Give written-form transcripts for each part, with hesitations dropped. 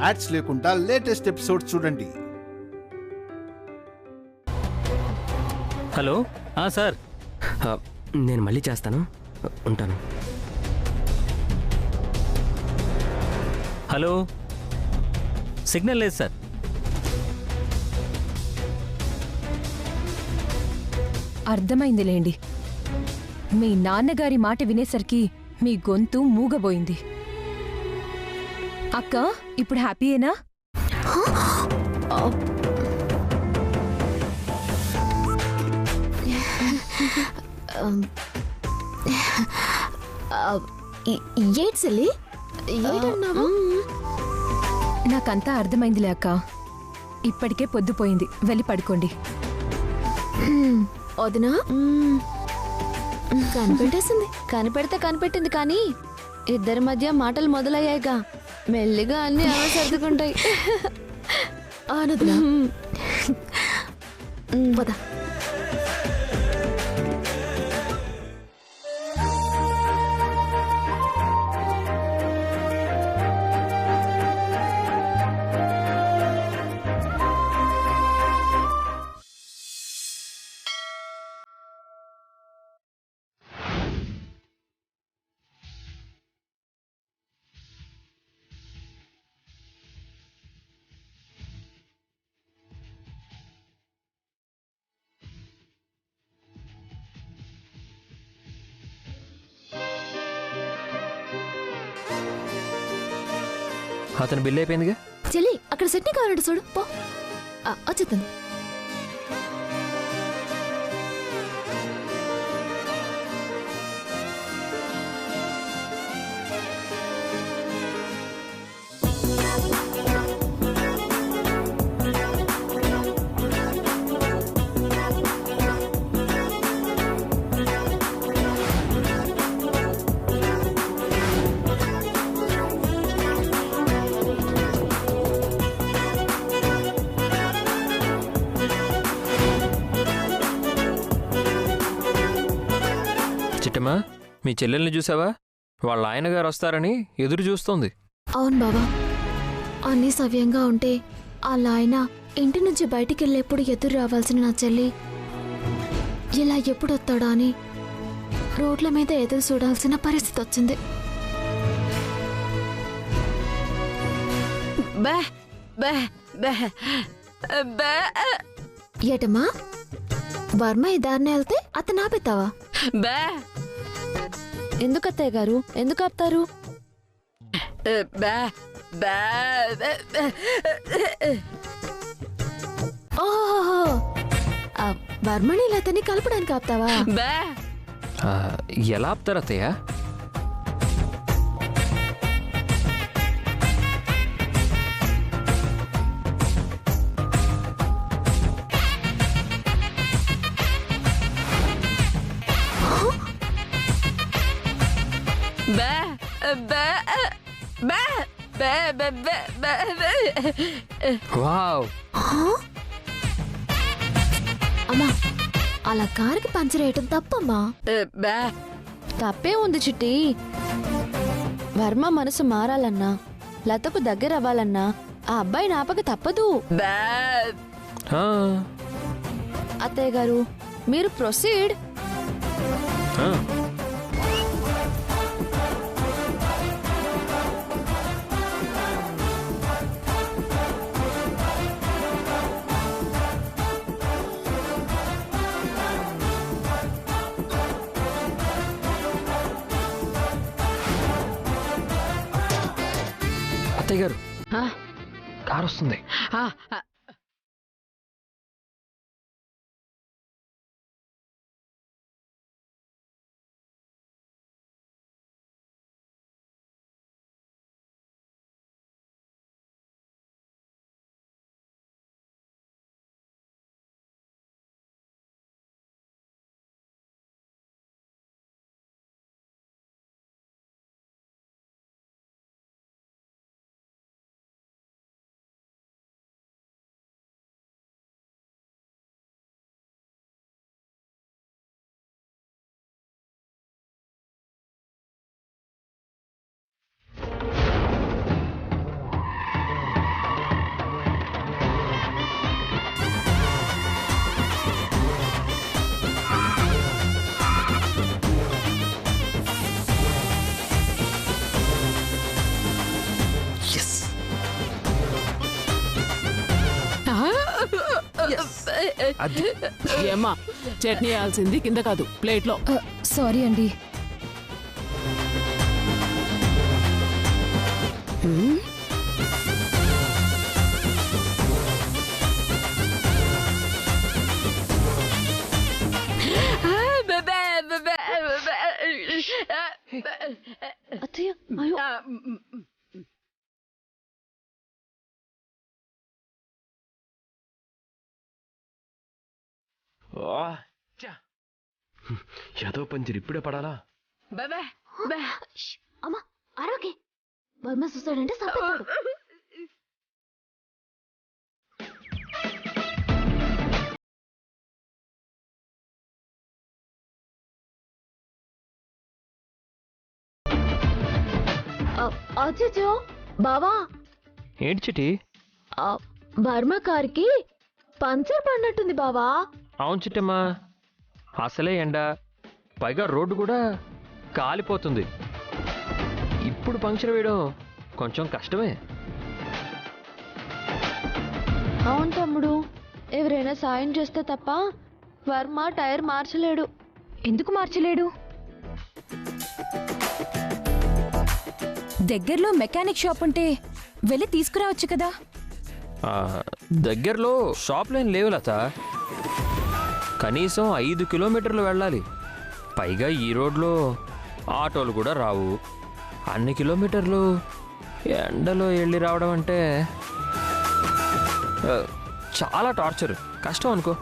Ads లేకుండా latest episodes చూడండి. Hello sir, నేను మళ్ళీ చేస్తాను, ఉంటాను. హలో, సిగ్నల్ లేదు సార్. అర్థమైందిలేండి. మీ నాన్నగారి మాట వినేసరికి మీ గొంతు మూగబోయింది. అక్క, ఇప్పుడు హ్యాపీయేనా? ఏడ్సలి నాకంతా అర్థమైందిలే అక్క. ఇప్పటికే పొద్దుపోయింది, వెళ్ళి పడుకోండి. వదినా కనిపెడితే కనిపెట్టింది కానీ ఇద్దరి మధ్య మాటలు మొదలయ్యాయిగా మెల్లిగా అన్ని అలా సర్దుకుంటాయి. ఆనదునా పద. అతను బిల్ అయిపోయిందిగా. చెల్లి, అక్కడ చట్నీ కావాలంటే చూడు పో. వచ్చేస్తుంది. చిట్టమ్మా, మీ చెల్లెల్ని చూసావా? వాళ్ళ ఆయన గారు వస్తారని ఎదురు చూస్తోంది. అవును బావా, అన్నీ సవ్యంగా ఉంటే వాళ్ళ ఆయన ఇంటి నుంచి బయటికి వెళ్ళేప్పుడు ఎదురు రావాల్సిన నా చెల్లి ఇలా ఎప్పుడు వస్తాడా అని రోడ్ల మీద ఎదురు చూడాల్సిన పరిస్థితి వచ్చింది. ఏటమ్మా, వర్మ ఈ దారిని వెళ్తే అతను ఆపేతావా? ఎందుకు అత్తయ్య గారు, ఎందుకు ఆపుతారు? ఓహో, వర్మని అతన్ని కలపడానికి ఆపుతావా? ఎలా ఆపుతారు అత్తయ్య? వావ్, అమ్మా, అలా కారుకి పంచర్ వేయటం తప్పమ్మా. తప్పే ఉంది చిట్టి. వర్మ మనసు మారాలన్నా, లతకు దగ్గర అవ్వాలన్నా ఆ అబ్బాయి నాపక తప్పదు. అత్తయ్య గారు, మీరు ప్రొసీడ్. అత్తయ్య గారు, కారు వస్తుంది. అది ఏమ్మా చట్నీ వేయాల్సింది కింద కాదు ప్లేట్లో. సారీ అండి. అత్తయ్య అయ్యో ఏదో పంచర్ ఇప్పుడే పడాలా? అమ్మా ఆరోగ్య వర్మ చూస్తాడంటే సంపేస్తాడు. అచ్చో బావా, ఏంటి చిటి? బర్మ కార్కి పంచర్ పడినట్టుంది బావా. అవును చిట్టమ్మా, అసలే ఎండ, పైగా రోడ్డు కూడా కాలిపోతుంది. ఇప్పుడు పంక్చర్ వేయడం కొంచెం కష్టమే. అవును తమ్ముడు, ఎవరైనా సాయం చేస్తే తప్ప వర్మ టైర్ మార్చలేడు. ఎందుకు మార్చలేడు? దగ్గరలో మెకానిక్ షాప్ ఉంటే వెళ్ళి తీసుకురావచ్చు కదా. దగ్గరలో షాప్ లైన్ లేవు లత. కనీసం 5 కిలోమీటర్లు వెళ్ళాలి. పైగా ఈ రోడ్లో ఆటోలు కూడా రావు. అన్ని కిలోమీటర్లు ఎండలో వెళ్ళి రావడం అంటే చాలా టార్చర్, కష్టం అనుకో.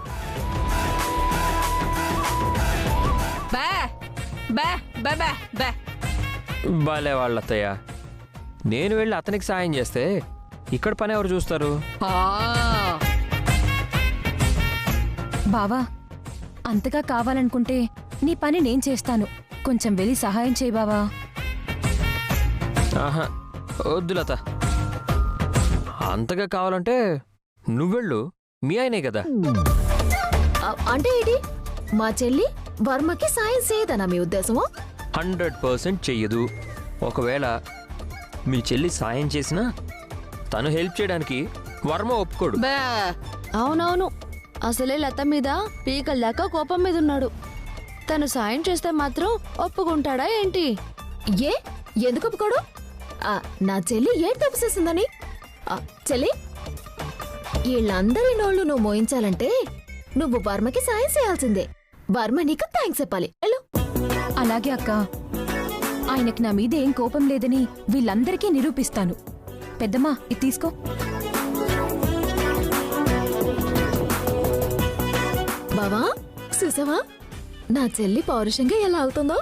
బాలే వాళ్ళ అత్తయ్య, నేను వెళ్ళి అతనికి సాయం చేస్తే ఇక్కడ పని ఎవరు చూస్తారు? బావా, అంతగా కావాలనుకుంటే నీ పని నేను చేస్తాను. కొంచెం వెళ్ళి సహాయం చేయి బావా. ఆహా, వద్దు లత. అంతగా కావాలంటే నువ్వెళ్ళు, మీ ఆయనే కదా. అంటే ఏంటి, మా చెల్లి వర్మకి సాయం చేయదనా మీ ఉద్దేశము? 100% చెయ్యదు. ఒకవేళ మీ చెల్లి సాయం చేసినా తను హెల్ప్ చేయడానికి వర్మ ఒప్పుకోడు. అవునవును, అసలే లత మీద పీకల్లాక కోపం మీద ఉన్నాడు. తను సాయం చేస్తే మాత్రం ఒప్పుకుంటాడా ఏంటి? ఎందుకు ఒప్పుకోడు? నా చెల్లి ఏం తప్పు చేసిందని? చెల్లి, వీళ్ళందరి నోళ్ళు నువ్వు మోయించాలంటే నువ్వు వర్మకి సాయం చేయాల్సిందే. వర్మ నీకు థ్యాంక్స్ చెప్పాలి. అలాగే అక్క, ఆయనకి నా మీద ఏం కోపం లేదని వీళ్ళందరికీ నిరూపిస్తాను. పెద్దమ్మా, ఇది తీసుకో. బావా, చూసావా నా చెల్లి పౌరుషంగా ఎలా అవుతుందో?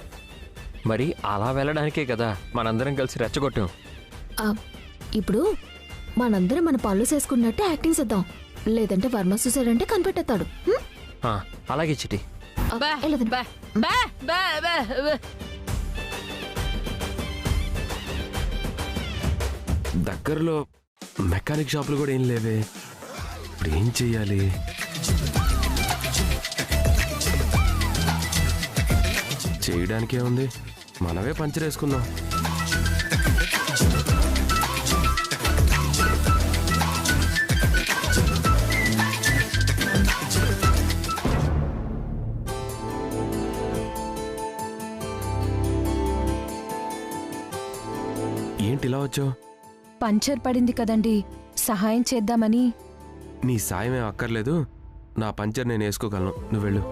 మరి అలా వెళ్ళడానికే కదా మనందరం కలిసి రెచ్చగొట్టాం. ఇప్పుడు మనందరం మన పనులు చేసుకున్నట్టే యాక్టింగ్ చేద్దాం. లేదంటే వర్మ చూసాడంటే కనిపెట్టేస్తాడు. అలాగే చిటి. దగ్గరలో మెకానిక్ షాపులు కూడా ఏం లేవే. ఇప్పుడు ఏం చెయ్యాలి? చేయడానికే ఉంది, మనమే పంచర్ వేసుకుందాం. ఏంటి ఇలా వచ్చావు? పంచర్ పడింది కదండి, సహాయం చేద్దామని. నీ సాయం ఏం అక్కర్లేదు, నా పంచర్ నేను వేసుకోగలను, నువ్వు వెళ్ళు.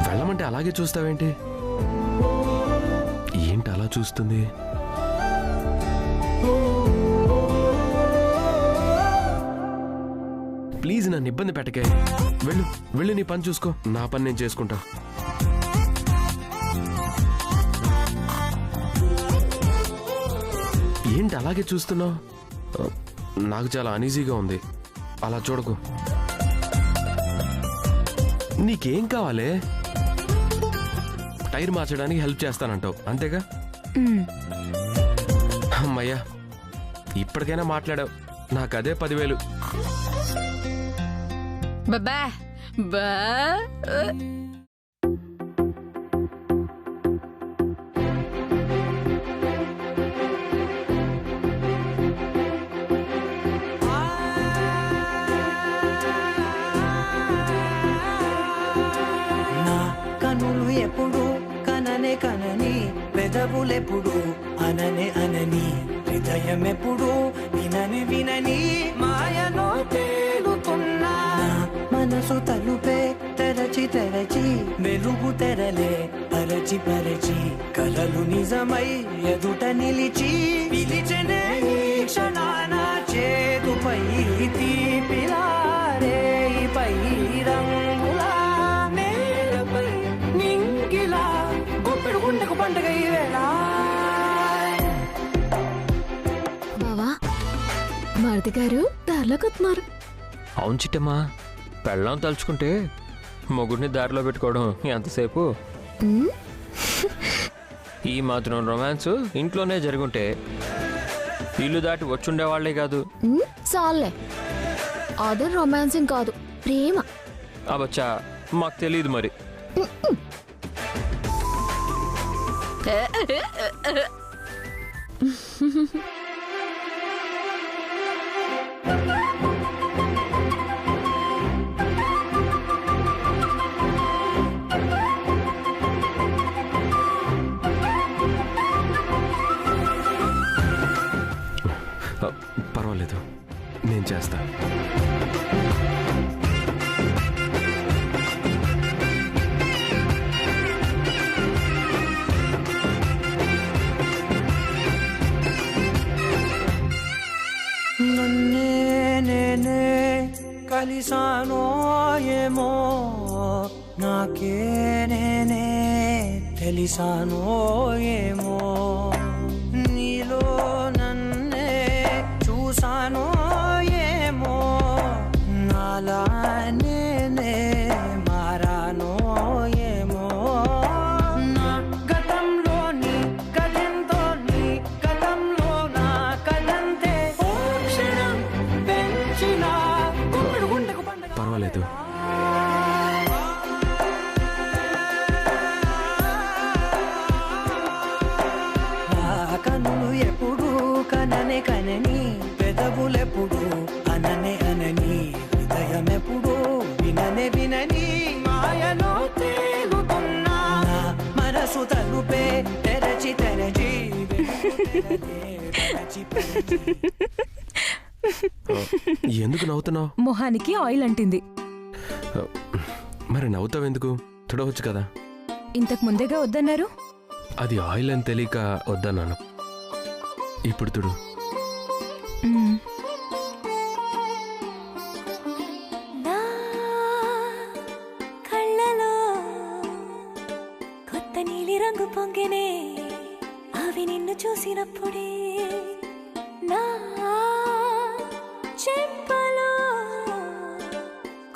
వెళ్ళమంటే అలాగే చూస్తావేంటి? ఏంటి అలా చూస్తుంది? ప్లీజ్ నన్ను ఇబ్బంది పెట్టకే. వెళ్ళు వెళ్ళు, నీ పని చూసుకో, నా పని నేను చేసుకుంటా. ఏంటి అలాగే చూస్తున్నావు? నాకు చాలా అనీజీగా ఉంది, అలా చూడకు. నీకేం కావాలే? టైర్ మార్చడానికి హెల్ప్ చేస్తానంటావు అంతేగా? అమ్మయ్యా, ఇప్పటికైనా మాట్లాడావు, నాకు అదే 10,000. ఎప్పుడు కననే కనని పెదవులెప్పుడు అననే అనని హృదయం ఎప్పుడు వినని వినని మాయలో తేలుతున్నా మనసు తలుపే తెరచి తెరచి వెలుగు తెరలే పరచి పరచి కలలు నిజమై ఎదుట నిలిచి పిలిచనే ఈ క్షణాన చేతుపై తీపిలారే పై రంగులా నేలపై నింగిలా గుప్పెడు గుండెకు పండుగ ఈ వేళ. బావా మరిది గారు దారిలోకి వస్తున్నారు. అవును చిట్టమ్మా, పెళ్ళం తలుచుకుంటే మొగుడిని దారిలో పెట్టుకోవడం ఎంతసేపు? ఉమ్, ఈ మాత్రం రొమాన్స్ ఇంట్లోనే జరుగుంటే ఇల్లు దాటి వచ్చుండేవాళ్లే కాదు. చాలే, అదే రొమాన్సింగ్ కాదు, ప్రేమ. అబచ్చా, మాకు తెలియదు మరి. పర్వాలేదు, నేను చేస్తా. నన్నే నేనే కలిసానో ఏమో నాకే నేనే తెలిసానో ఏమో నీలో నన్నే చూసానో ఏమో నాలా నేనే మారానో ఏమో నా గతంలోని కథంతో నీ గతంలో నా కథంతే ఓ క్షణం పెంచిన గుండెకు గుండెకు పండుగ. పర్వాలేదు, కనులు ఎప్పుడు కననే కనని పెదవులెప్పుడు అననే అనని హృదయం ఎప్పుడు విననే వినని మాయలో తేలుతున్నా మనసు తలుపే తెరచి తెరచి ఎందుకు నవ్వుతున్నావు? మొహానికి ఆయిల్ అంటింది. మరి నవ్వుతావెందుకు? తుడవచ్చు కదా. ఇంతకు ముందేగా వద్దన్నారు. అది ఆయిల్ అని తెలియక వద్దన్నాను. ఇప్పుడు తుడు. మ్మ్. నా కళ్ళలో కొత్త నీలి రంగు పొంగెనే అవి నిన్ను చూసినప్పుడే. నా చెంపలో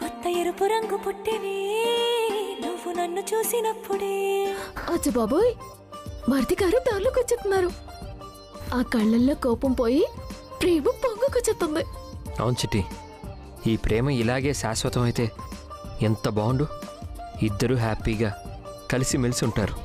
కొత్త ఎరుపు రంగు పుట్టినే నువ్వు నన్ను చూసినప్పుడే. అచ్చ బాబోయ్, మరిది గారు దారిలోకి వచ్చేస్తున్నారు. ఆ కళ్ళల్లో కోపం పోయి ప్రేమ పొంగుకొచ్చేస్తుంది. అవును చిట్టి, ఈ ప్రేమ ఇలాగే శాశ్వతం అయితే ఎంత బాగుండు. ఇద్దరూ హ్యాపీగా కలిసిమెలిసి ఉంటారు.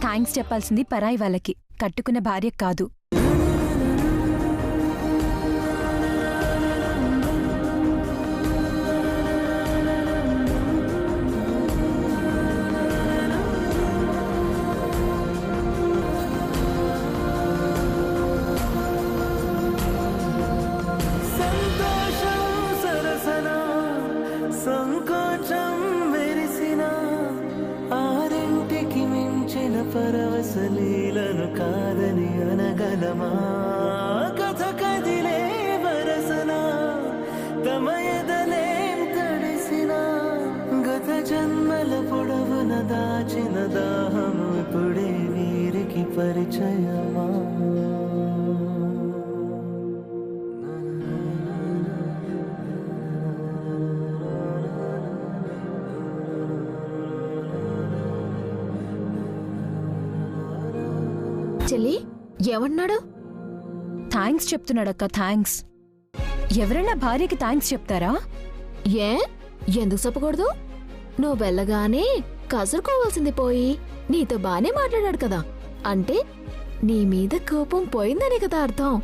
థ్యాంక్స్ చెప్పాల్సింది పరాయి వాళ్ళకి, కట్టుకున్న భార్య కాదు. సంకోచం మెరిసిన ఆరింటికి మించిన పరవశలీలను కాదని అనగలమా. కథ కదిలే వరసన తమ ఎదలేం తడిసిన గత జన్మల పొడవున దాచిన దాహము ఇప్పుడే వీరికి పరిచయమా. చెల్లి ఏమన్నాడు? థ్యాంక్స్ చెప్తున్నాడక్క, థ్యాంక్స్. ఎవరైనా భార్యకి థ్యాంక్స్ చెప్తారా? ఏ ఎందుకు చెప్పకూడదు? నువ్వు వెళ్ళగానే కసురుకోవాల్సింది పోయి నీతో బానే మాట్లాడాడు కదా, అంటే నీ మీద కోపం పోయిందని కదా అర్థం.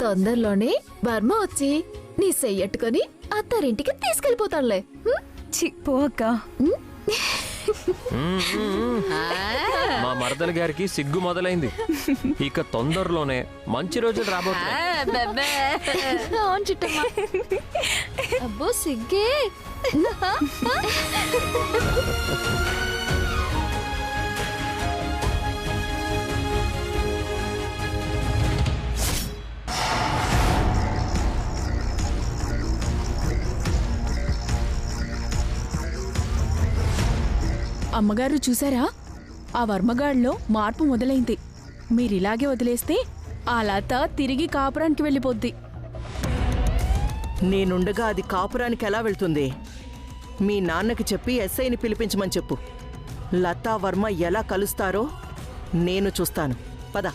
తొందరలోనే వర్మ వచ్చి నీ చెయ్యట్టుకొని అత్తారింటికి తీసుకెళ్ళిపోతాడులే. చి పో అక్క. మా మరదల గారికి సిగ్గు మొదలైంది. ఇక తొందరలోనే మంచి రోజులు రాబోతున్నాయి. అవును చిట్టమ్మ. అబ్బో సిగ్గే. అమ్మగారు చూసారా, ఆ వర్మగాడిలో మార్పు మొదలైంది. మీరిలాగే వదిలేస్తే ఆ లత తిరిగి కాపురానికి వెళ్ళిపోద్ది. నేనుండగా అది కాపురానికి ఎలా వెళ్తుంది? మీ నాన్నకి చెప్పి ఎస్ఐని పిలిపించమని చెప్పు. లతా వర్మ ఎలా కలుస్తారో నేను చూస్తాను. పద.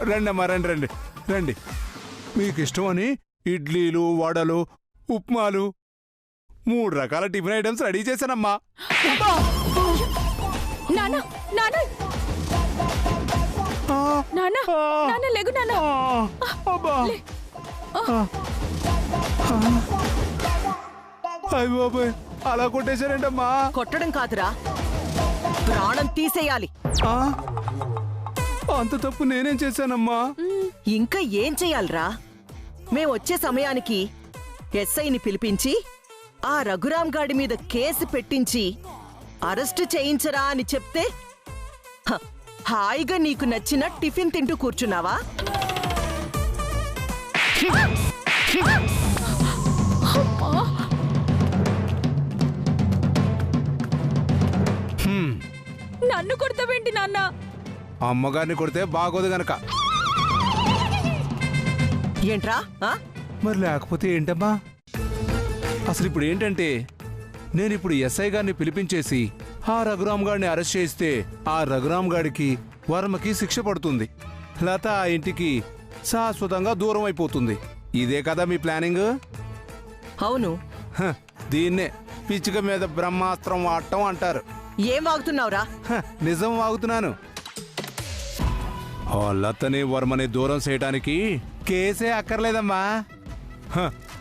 రండి అమ్మా, రండి రండి రండి. మీకు ఇష్టమని ఇడ్లీలు, వడలు, ఉప్మాలు 3 రకాల టిఫిన్ ఐటమ్స్ రెడీ చేశానమ్మా. నానా నానా నానా నానా లేగు నానా. అయ్య బాబాయ్, అలా కొట్టేశారేంటమ్మా? కొట్టడం కాదురా, ప్రాణం తీసేయాలి. అంత తప్పు నేనేం చేశానమ్మా? ఇంకా ఏం చెయ్యాలరా? మేమొచ్చే సమయానికి ఎస్ఐని పిలిపించి ఆ రఘురాం గాడి మీద కేసు పెట్టించి అరెస్టు చేయించరా అని చెప్తే హాయిగా నీకు నచ్చిన టిఫిన్ తింటూ కూర్చున్నావా? నన్ను కొడతావేంటి నాన్న? అమ్మగారిని కొడితే బాగోదు గనక. ఏంట్రా? మరి లేకపోతే ఏంటమ్మా? అసలు ఇప్పుడు ఏంటంటే, నేనిప్పుడు ఎస్ఐ గారిని పిలిపించేసి ఆ రఘురాం గారిని అరెస్ట్ చేస్తే ఆ రఘురాం గారికి, వర్మకి శిక్ష పడుతుంది. లత ఆ ఇంటికి శాశ్వతంగా దూరం అయిపోతుంది. ఇదే కదా మీ ప్లానింగ్? అవును. దీన్నే పిచ్చుక మీద బ్రహ్మాస్త్రం వాడటం అంటారు. ఏం వాగుతున్నావురా? నిజం వాగుతున్నాను. ఆ లతని, వర్మని దూరం చేయడానికి కేసే అక్కర్లేదమ్మా.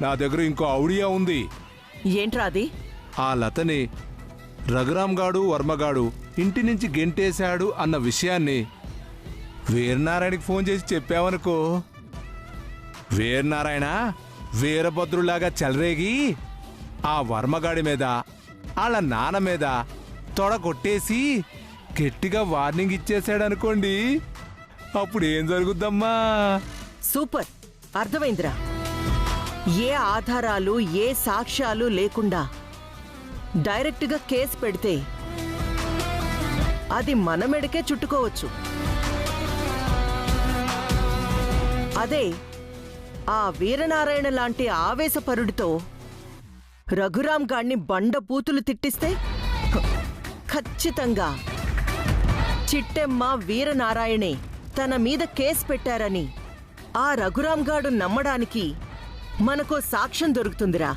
నా దగ్గర ఇంకో ఐడియా ఉంది. ఏంట్రా అది? ఆ లతని రఘురాం గాడు, వర్మగాడు ఇంటి నుంచి గెంటేశాడు అన్న విషయాన్ని వీరనారాయణకి ఫోన్ చేసి చెప్పావనుకో, వీరనారాయణ వీరభద్రులాగా చెలరేగి ఆ వర్మగాడి మీద, వాళ్ళ నాన్న మీద తొడ కొట్టేసి గట్టిగా వార్నింగ్ ఇచ్చేశాడనుకోండి, అప్పుడు ఏం జరుగుద్దమ్మా? సూపర్, అర్థమైందిరా. ఏ ఆధారాలు, ఏ సాక్ష్యాలు లేకుండా డైరెక్ట్గా కేసు పెడితే అది మన మెడకే చుట్టుకోవచ్చు. అదే ఆ వీరనారాయణ లాంటి ఆవేశపరుడితో రఘురాం గాడిని బండపూతులు తిట్టిస్తే ఖచ్చితంగా చిట్టెమ్మ, వీరనారాయణే తన మీద కేసు పెట్టారని ఆ రఘురాం గాడు నమ్మడానికి మనకో సాక్ష్యం దొరుకుతుందిరా.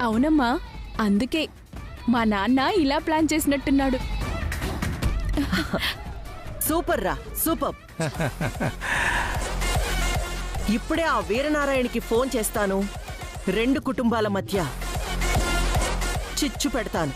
అవునమ్మా, అందుకే మా నాన్న ఇలా ప్లాన్ చేసినట్టున్నాడు. సూపర్ రా, సూపర్. ఇప్పుడే ఆ వీరనారాయణకి ఫోన్ చేస్తాను. 2 కుటుంబాల మధ్య చిచ్చు పెడతాను.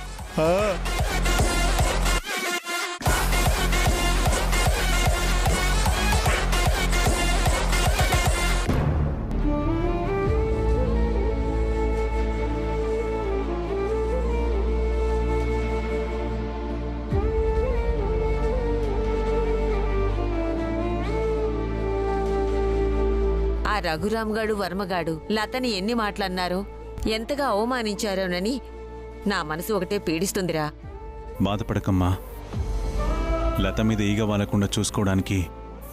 రఘురాంగాడు, వర్మగాడు లతని ఎన్ని మాటలన్నారో, ఎంతగా అవమానించారోనని నా మనసు ఒకటే పీడిస్తుందిరా. బాధపడకమ్మా, లత మీద ఈగ వాలకుండా చూసుకోవడానికి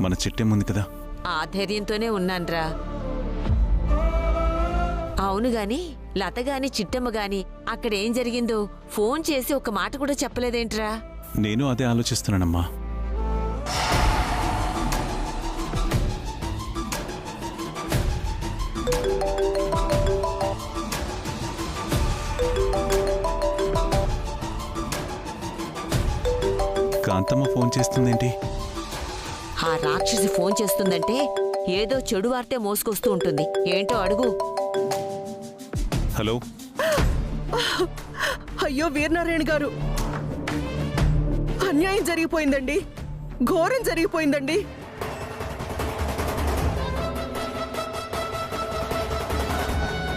మన చిట్టెముంది కదా. ఆ ధైర్యంతోనే ఉన్నాన్రా. అవును గాని లత గాని చిట్టమ్మ గాని అక్కడేం జరిగిందో ఫోన్ చేసి ఒక మాట కూడా చెప్పలేదేంట్రా? నేను అదే ఆలోచిస్తున్నానమ్మా. కాంతమ్మ ఫోన్ చేస్తుందేంటి? ఆ రాక్షసి ఫోన్ చేస్తుందంటే ఏదో చెడు వార్తే మోసుకొస్తూ ఉంటుంది. ఏంటో అడుగు. హలో. అయ్యో వీరనారాయణ గారు, అన్యాయం జరిగిపోయిందండి, ఘోరం జరిగిపోయిందండి.